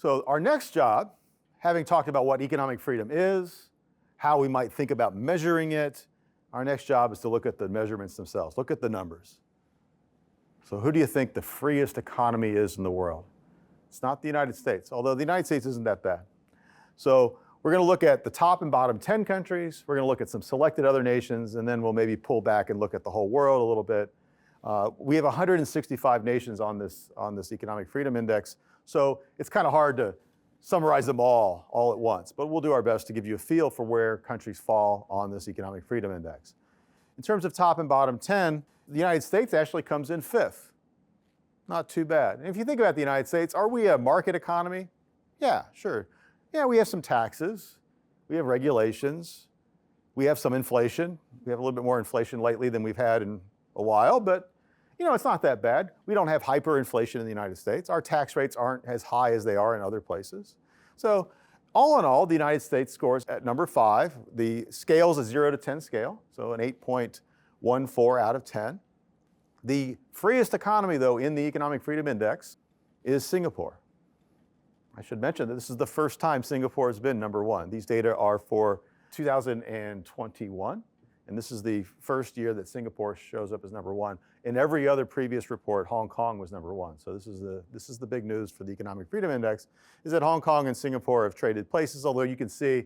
So our next job, having talked about what economic freedom is, how we might think about measuring it, our next job is to look at the measurements themselves, look at the numbers. So who do you think the freest economy is in the world? It's not the United States, although the United States isn't that bad. So we're going to look at the top and bottom 10 countries, we're going to look at some selected other nations, and then we'll maybe pull back and look at the whole world a little bit. We have 165 nations on this Economic Freedom Index, so it's kind of hard to summarize them all at once, but we'll do our best to give you a feel for where countries fall on this Economic Freedom Index. In terms of top and bottom 10, the United States actually comes in 5th. Not too bad. And if you think about the United States, are we a market economy? Yeah, sure. Yeah, we have some taxes, we have regulations, we have some inflation. We have a little bit more inflation lately than we've had in a while, but it's not that bad. We don't have hyperinflation in the United States. Our tax rates aren't as high as they are in other places. So all in all, the United States scores at number 5. The scale's a 0 to 10 scale, so an 8.14 out of 10. The freest economy, though, in the Economic Freedom Index is Singapore. I should mention that this is the first time Singapore has been number 1. These data are for 2021, and this is the first year that Singapore shows up as number 1. In every other previous report, Hong Kong was number 1. So this is the big news for the Economic Freedom Index, is that Hong Kong and Singapore have traded places, although you can see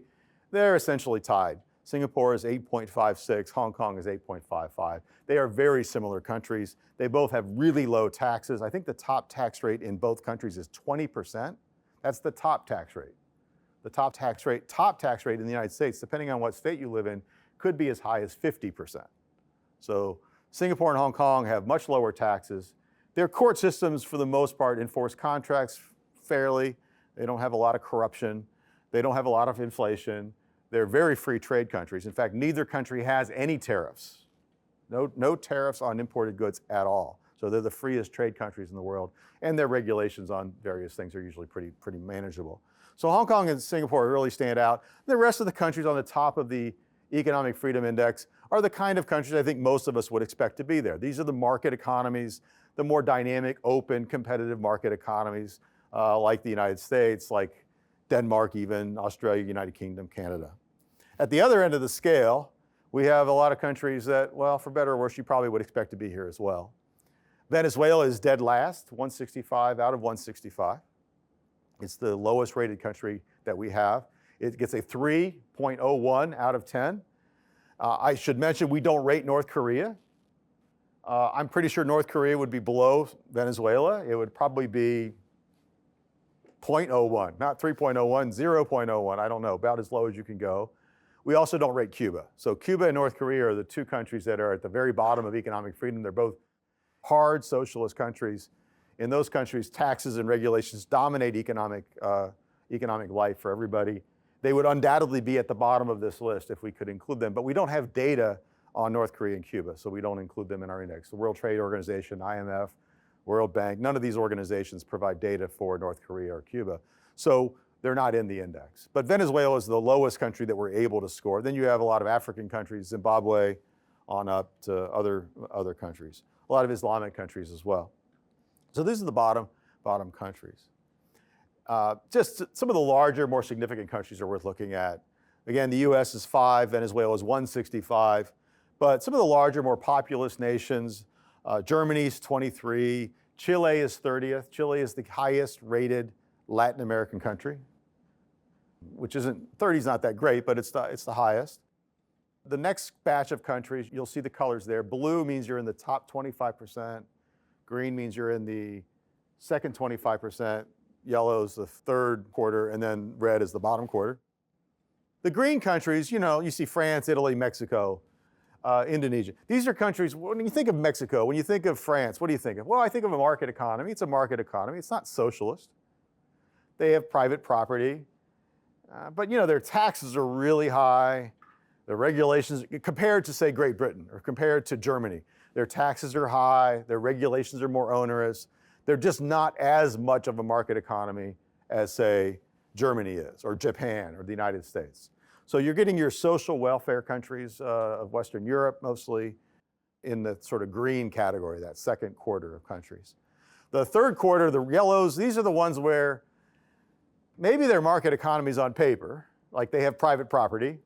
they're essentially tied. Singapore is 8.56, Hong Kong is 8.55. They are very similar countries. They both have really low taxes. I think the top tax rate in both countries is 20%. That's the top tax rate. The top tax rate in the United States, depending on what state you live in, could be as high as 50%. So Singapore and Hong Kong have much lower taxes. Their court systems, for the most part, enforce contracts fairly. They don't have a lot of corruption. They don't have a lot of inflation. They're very free trade countries. In fact, neither country has any tariffs. No tariffs on imported goods at all. So they're the freest trade countries in the world, and their regulations on various things are usually pretty manageable. So Hong Kong and Singapore really stand out. The rest of the countries on the top of the Economic Freedom Index are the kind of countries I think most of us would expect to be there. These are the market economies, the more dynamic, open, competitive market economies like the United States, like Denmark even, Australia, United Kingdom, Canada. At the other end of the scale, we have a lot of countries that, well, for better or worse, you probably would expect to be here as well. Venezuela is dead last, 165 out of 165. It's the lowest rated country that we have. It gets a 3.01 out of 10. I should mention we don't rate North Korea. I'm pretty sure North Korea would be below Venezuela. It would probably be 0.01, not 3.01, 0.01, I don't know, about as low as you can go. We also don't rate Cuba. So Cuba and North Korea are the two countries that are at the very bottom of economic freedom. They're both hard socialist countries. In those countries, taxes and regulations dominate economic life for everybody. They would undoubtedly be at the bottom of this list if we could include them, but we don't have data on North Korea and Cuba, so we don't include them in our index. The World Trade Organization, IMF, World Bank, none of these organizations provide data for North Korea or Cuba, so they're not in the index. But Venezuela is the lowest country that we're able to score. Then you have a lot of African countries, Zimbabwe on up to other countries, a lot of Islamic countries as well. So these are the bottom countries. Just some of the larger, more significant countries are worth looking at. Again, the US is 5, Venezuela is 165, but some of the larger, more populous nations, Germany's 23, Chile is 30th. Chile is the highest rated Latin American country, which isn't, 30 is not that great, but it's the highest. The next batch of countries, you'll see the colors there. Blue means you're in the top 25%. Green means you're in the second 25%. Yellow is the third quarter, and then red is the bottom quarter. The green countries, you see France, Italy, Mexico, Indonesia. These are countries, when you think of Mexico, when you think of France, what do you think of? Well, I think of a market economy. It's a market economy. It's not socialist. They have private property, but their taxes are really high. The regulations, compared to, say, Great Britain or compared to Germany, their taxes are high, their regulations are more onerous. They're just not as much of a market economy as, say, Germany is, or Japan, or the United States. So you're getting your social welfare countries of Western Europe, mostly, in the sort of green category, that second quarter of countries. The third quarter, the yellows, these are the ones where maybe they're market economies on paper, like they have private property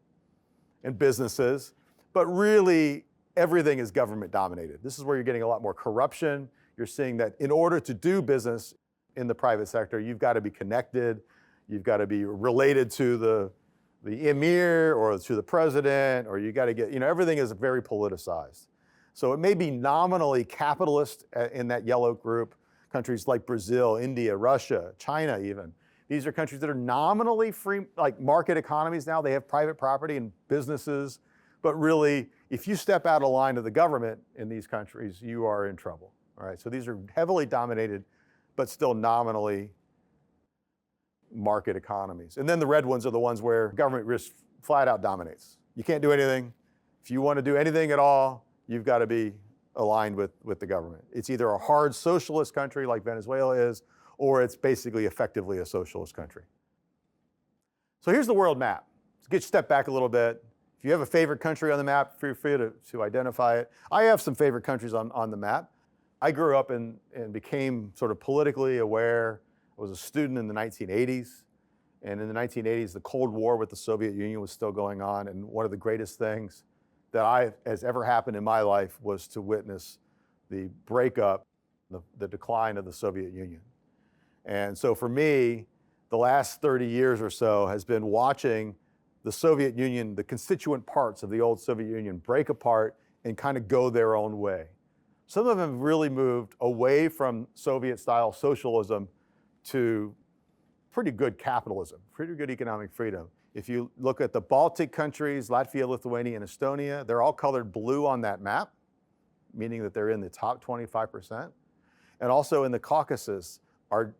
and businesses, but really everything is government dominated. This is where you're getting a lot more corruption. You're seeing that in order to do business in the private sector, you've got to be connected, you've got to be related to the emir or to the president, or you got to get, everything is very politicized. So it may be nominally capitalist in that yellow group, countries like Brazil, India, Russia, China even. These are countries that are nominally free, like market economies now. They have private property and businesses, but really, if you step out of line of the government in these countries, you are in trouble. All right, so these are heavily dominated, but still nominally market economies. And then the red ones are the ones where government risk flat out dominates. You can't do anything. If you want to do anything at all, you've got to be aligned with the government. It's either a hard socialist country like Venezuela is, or it's basically effectively a socialist country. So here's the world map. Let's get you step back a little bit. If you have a favorite country on the map, feel free to identify it. I have some favorite countries on the map. I grew up and became sort of politically aware. I was a student in the 1980s. And in the 1980s, the Cold War with the Soviet Union was still going on. And one of the greatest things that has ever happened in my life was to witness the breakup, the decline of the Soviet Union. And so for me, the last 30 years or so has been watching the Soviet Union, the constituent parts of the old Soviet Union break apart and kind of go their own way. Some of them have really moved away from Soviet-style socialism to pretty good capitalism, pretty good economic freedom. If you look at the Baltic countries, Latvia, Lithuania, and Estonia, they're all colored blue on that map, meaning that they're in the top 25%. And also in the Caucasus,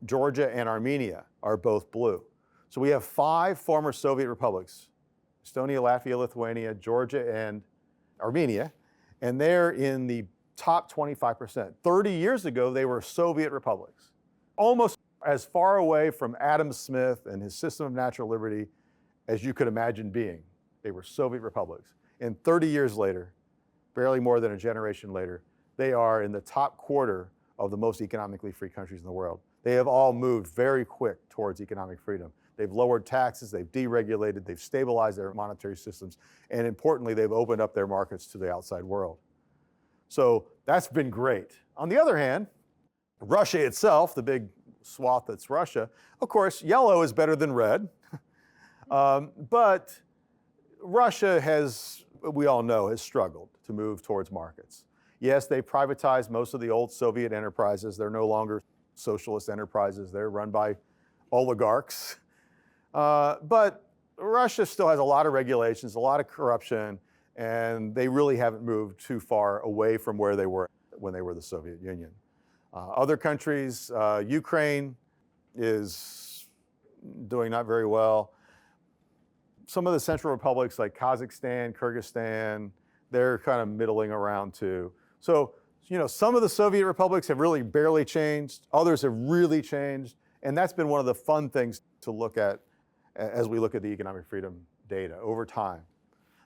Georgia and Armenia are both blue. So we have 5 former Soviet republics, Estonia, Latvia, Lithuania, Georgia, and Armenia, and they're in the top 25%. 30 years ago, they were Soviet republics, almost as far away from Adam Smith and his system of natural liberty as you could imagine being. They were Soviet republics. And 30 years later, barely more than a generation later, they are in the top quarter of the most economically free countries in the world. They have all moved very quick towards economic freedom. They've lowered taxes, they've deregulated, they've stabilized their monetary systems, and importantly, they've opened up their markets to the outside world. So that's been great. On the other hand, Russia itself, the big swath that's Russia, of course, yellow is better than red. But Russia has, we all know, has struggled to move towards markets. Yes, they privatized most of the old Soviet enterprises. They're no longer socialist enterprises. They're run by oligarchs. But Russia still has a lot of regulations, a lot of corruption, and they really haven't moved too far away from where they were when they were the Soviet Union. Other countries, Ukraine is doing not very well. Some of the central republics like Kazakhstan, Kyrgyzstan, they're kind of middling around too. So, some of the Soviet republics have really barely changed. Others have really changed. And that's been one of the fun things to look at as we look at the economic freedom data over time.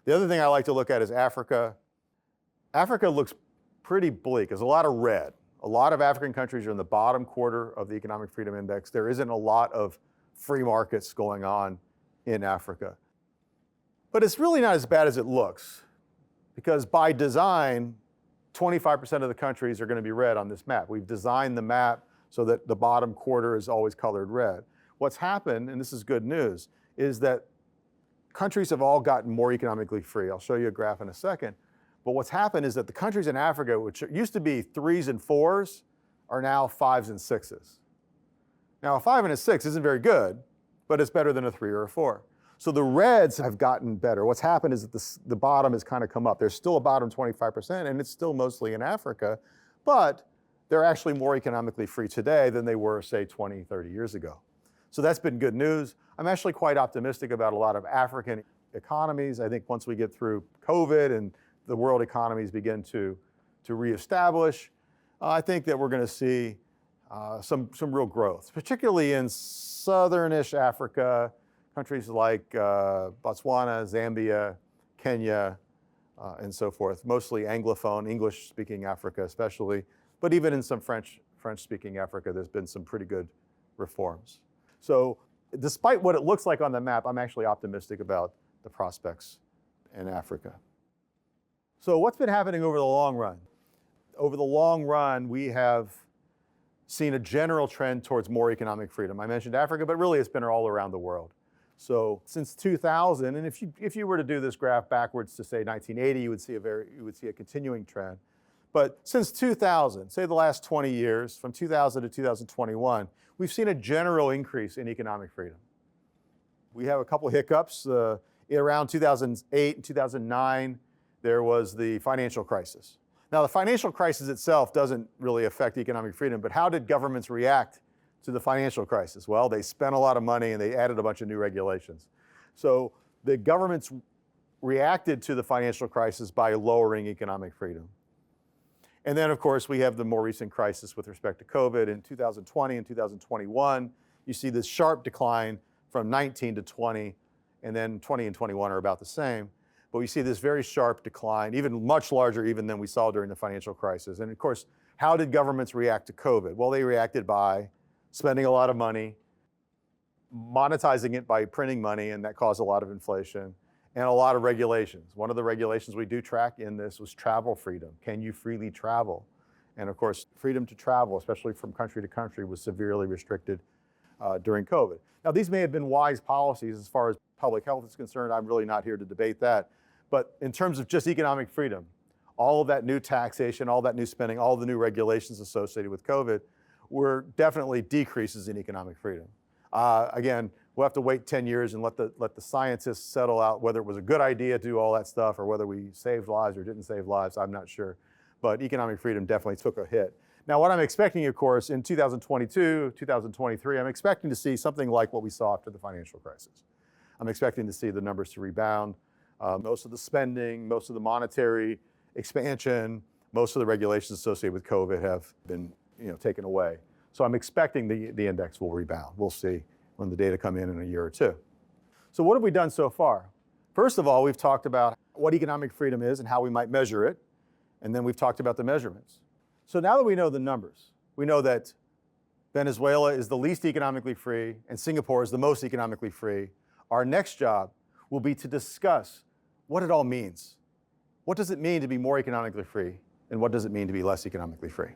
The other thing I like to look at is Africa. Africa looks pretty bleak. There's a lot of red. A lot of African countries are in the bottom quarter of the economic freedom index. There isn't a lot of free markets going on in Africa. But it's really not as bad as it looks, because by design, 25% of the countries are going to be red on this map. We've designed the map so that the bottom quarter is always colored red. What's happened, and this is good news, is that countries have all gotten more economically free. I'll show you a graph in a second. But what's happened is that the countries in Africa, which used to be 3s and 4s, are now 5s and 6s. Now, a 5 and a 6 isn't very good, but it's better than a 3 or a 4. So the reds have gotten better. What's happened is that the bottom has kind of come up. There's still a bottom 25%, and it's still mostly in Africa, but they're actually more economically free today than they were, say, 20, 30 years ago. So that's been good news. I'm actually quite optimistic about a lot of African economies. I think once we get through COVID and the world economies begin to reestablish, I think that we're going to see some real growth, particularly in southern-ish Africa, countries like Botswana, Zambia, Kenya, and so forth, mostly Anglophone, English-speaking Africa especially, but even in some French-speaking Africa, there's been some pretty good reforms. So despite what it looks like on the map, I'm actually optimistic about the prospects in Africa. So what's been happening over the long run? Over the long run, we have seen a general trend towards more economic freedom. I mentioned Africa, but really it's been all around the world. So since 2000, and if you were to do this graph backwards to say 1980, you would see a continuing trend. But since 2000, say the last 20 years, from 2000 to 2021, we've seen a general increase in economic freedom. We have a couple of hiccups. Around 2008 and 2009, there was the financial crisis. Now, the financial crisis itself doesn't really affect economic freedom, but how did governments react to the financial crisis? Well, they spent a lot of money and they added a bunch of new regulations. So the governments reacted to the financial crisis by lowering economic freedom. And then, of course, we have the more recent crisis with respect to COVID in 2020 and 2021. You see this sharp decline from 19 to 20, and then 20 and 21 are about the same. But we see this very sharp decline, even much larger even than we saw during the financial crisis. And of course, how did governments react to COVID? Well, they reacted by spending a lot of money, monetizing it by printing money, and that caused a lot of inflation, and a lot of regulations. One of the regulations we do track in this was travel freedom. Can you freely travel? And of course, freedom to travel, especially from country to country, was severely restricted during COVID. Now, these may have been wise policies as far as public health is concerned. I'm really not here to debate that. But in terms of just economic freedom, all of that new taxation, all that new spending, all the new regulations associated with COVID were definitely decreases in economic freedom. Again, we'll have to wait 10 years and let the scientists settle out whether it was a good idea to do all that stuff or whether we saved lives or didn't save lives. I'm not sure. But economic freedom definitely took a hit. Now, what I'm expecting, of course, in 2022, 2023, I'm expecting to see something like what we saw after the financial crisis. I'm expecting to see the numbers to rebound. Most of the spending, most of the monetary expansion, most of the regulations associated with COVID have been taken away. So I'm expecting the index will rebound. We'll see when the data come in a year or two. So what have we done so far? First of all, we've talked about what economic freedom is and how we might measure it. And then we've talked about the measurements. So now that we know the numbers, we know that Venezuela is the least economically free and Singapore is the most economically free. Our next job will be to discuss what it all means. What does it mean to be more economically free? And what does it mean to be less economically free?